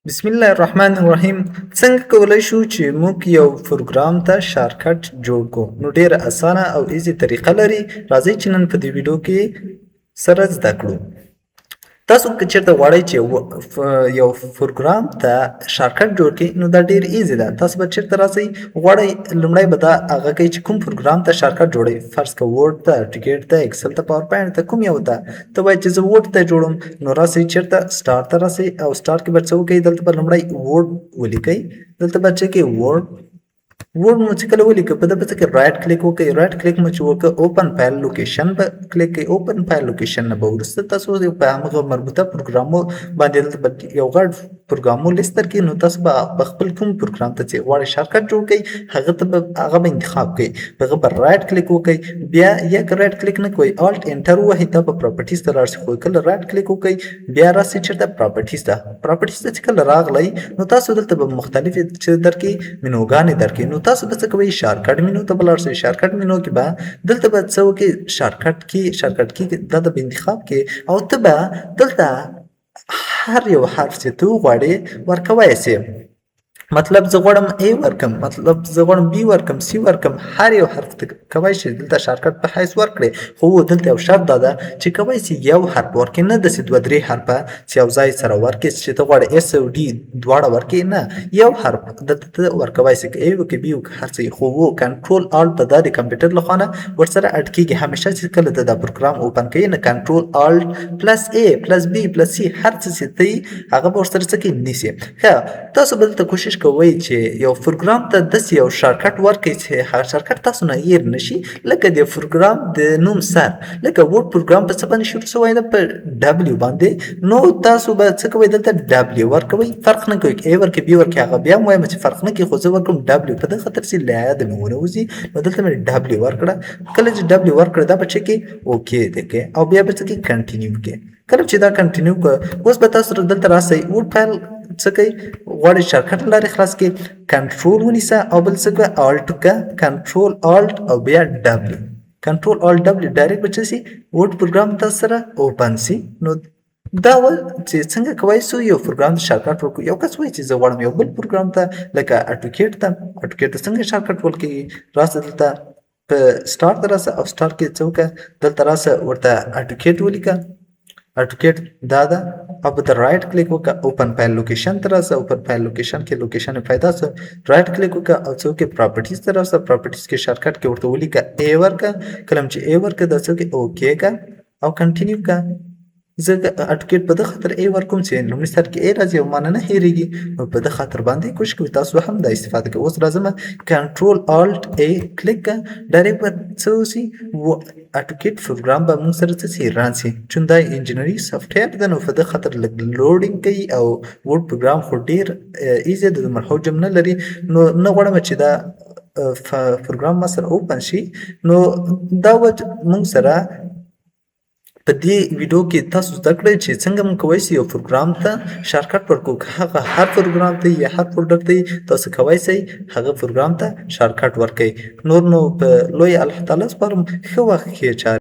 بسم الله الرحمن الرحیم. څنګه کولی شو چې موږ یو پروګرام ته شارټکټ جوړ کړو؟ نو ډیره اسانه او ایزی طریقه لري. راځئ چې نن په دې ویډیو کې سره زده کړو. تاسو که چېرته غواړئ چې یو پروګرام ته شارټکټ جوړ کړئ نو دا ډېر ایزي ده. تاسو به چېرته راسئ غواړئ لومړی به دا هغه کوئ چې کوم پروګرام ته شارټکټ جوړئ. فرض که ورډ ته، ټیکټ ته، اکسل ته، پاور پوینټ ته، کوم یو ته ته وایئ چې زه ورډ ته جوړوم. نو راسئ چېرته سټارټ ته راسئ او سټارټ کې به څه وکئ، دلته به لومړی ورډ ولیکئ. دلته به څه کې ورډ مو چې کله ولیکه په ده به څه کې رایټ کلیک وکړئ. رایټ کلیک مو چې وکړه اوپن فایل لوکیشن به کلیک کړئ. اوپن فایل لوکیشن نه به وروسته تاسو په همغه مربوطه پروګرامو باندې دلته به یو غټ پروګرامو لیست درکړي. نو تاسو به په خپل کوم پروګرام ته چې غواړئ شارټکټ جوړ کړئ هغه به انتخاب کړئ. په هغه به رایټ کلیک وکړئ. بیا یا که رایټ کلیک نه کوئ الټ انټر ووهئ دا به پراپرټیز ته لاړ شي. خو کله رایټ کلیک وکړئ بیا راسئ چېرته پراپرټیز ته. پراپرټیز ته چې کله راغلی نو تاسو دلته به مختلفې چې درکړي منوګانې درکړي. نو تاسو به څه کوئ شارټکټ منو ته به لاړ شئ. شارټکټ منو کې به دلته به څه وکړئ شارټکټ کې دا به انتخاب کړئ او ته به دلته هر یو حرف چې ته وغواړې ورکولی سې. مطلب زه غواړم A ورکم، مطلب زه غواړم B ورکم، C ورکم. هر یو حرف ته کولی شي دلته شارټکټ په حیث ورکړې. خو دلته یو شرط دا ده چې کولی شي یو حرف ورکړې، نه داسې دوه درې حرفه چې یو ځای سره ورکړې چې ته غواړې S او D دواړه ورکړې. نه، یو حرف دلته ته ورکولی شي، که A وکړې، B وکړې، هر څه. خو کنټرول الټ ته دا د کمپیوټر له خوا نه ورسره اډ کېږي. همیشه چې کله ته دا پروګرام اوپن کوې نه کنټرول الټ پلس A پلس B پلس C هر څه چې ته یې هغه به ورسره څه کوي نیسي. ښه، تاسو به دلته کوشش کوئ چې یو پروګرام ته داسې یو شارټکټ ورکړئ چې هغه شارټکټ تاسو نه هیر نه شي. لکه د پروګرام د نوم سر، لکه ورډ پروګرام په څه باندې شروع شوی ده؟ په ډبلیو باندې. نو تاسو به څه کوئ دلته ډبلیو ورکوئ. فرق نه کوي که A ورکړئ B ورکړئ، هغه بیا هم وایم چې فرق نه کوي، خو زه ورکړم ډبلیو په دې خاطر چې له یاده مې ونه وځي. نو دلته مې ډبلیو ورکړه. کله چې ډبلیو ورکړه دا به څه کوي اوکې دی کوي او بیا به څه کوي کنټینیو کوي. کله چې دا کنټینیو کړه اوس به تاسو دلته راسئ ورډ فایل څه کوي غواړئ شارټکټ لارې خلاص کړئ کنټرول ونیسه او بل څه کوه الټ وکړه. کنټرول الټ او بیا ډبلیو. کنټرول الټ ډبلیو ډایرکټ به څه سي ورډ پروګرام تاسو سره اوپن سي. نو دا و چې څنګه کولی شو یو پروګرام ته شارټکټ ورکړو. یو کس وایي چې زه غواړم یو بل پروګرام ته لکه اټوکیټ ته څنګه شارټکټ ورکړي. راسه دلته په سټارټ ته راسه او سټارټ کې څه وکړه دلته راسه ورته اټوکیټ ولیکه. اټوکیټ دا ده او په رایټ کلیک وکړه اوپن فایل لوکیشن ته راسه. اوپن فایل لوکیشن کې لوکیشن پیدا شو. رایټ کلیک وکړه او څه وکړې پراپرټیز ته راسه. پراپرټیز کې شارټکټ کې ورته ولیکه A ورکړه. کله چې A ورکړه دا څه وکړې اوکې کړه او کنټینیو کړه. زه اټوکیټ په دې خاطر A ورکوم چې لومړي سر کې A راځي او معنی نه هېرېږي. نو په دې خاطر باندې کوشش کوئ تاسو هم دا استفاده کوئ. اوس راځم کنټرول الټ A کلیک کړه ډایرکټ به څه وشي اټوکیټ پروګرام به موږ سره څه شي ران شي. چون دا انجینري سافټویر ده نو په دې خاطر لږ لوډینګ کوي او ورډ پروګرام خو ډېر ایزي د دومره حجم نه لري. نو نه غواړم چې دا پروګرام ما سره اوپن شي. نو دا موږ سره په دې ویډیو کې تاسو زده کړئ چې څنګه موږ کولی شو یو پروګرام ته شارټکټ ورکړو. که هغه هر پروګرام ته یا هر فولډر ته تاسو کولی شئ هغه پروګرام ته شارټکټ ورکړئ. نور نو په لوی الله تعالی سپارم. ښه وخت ښې چارې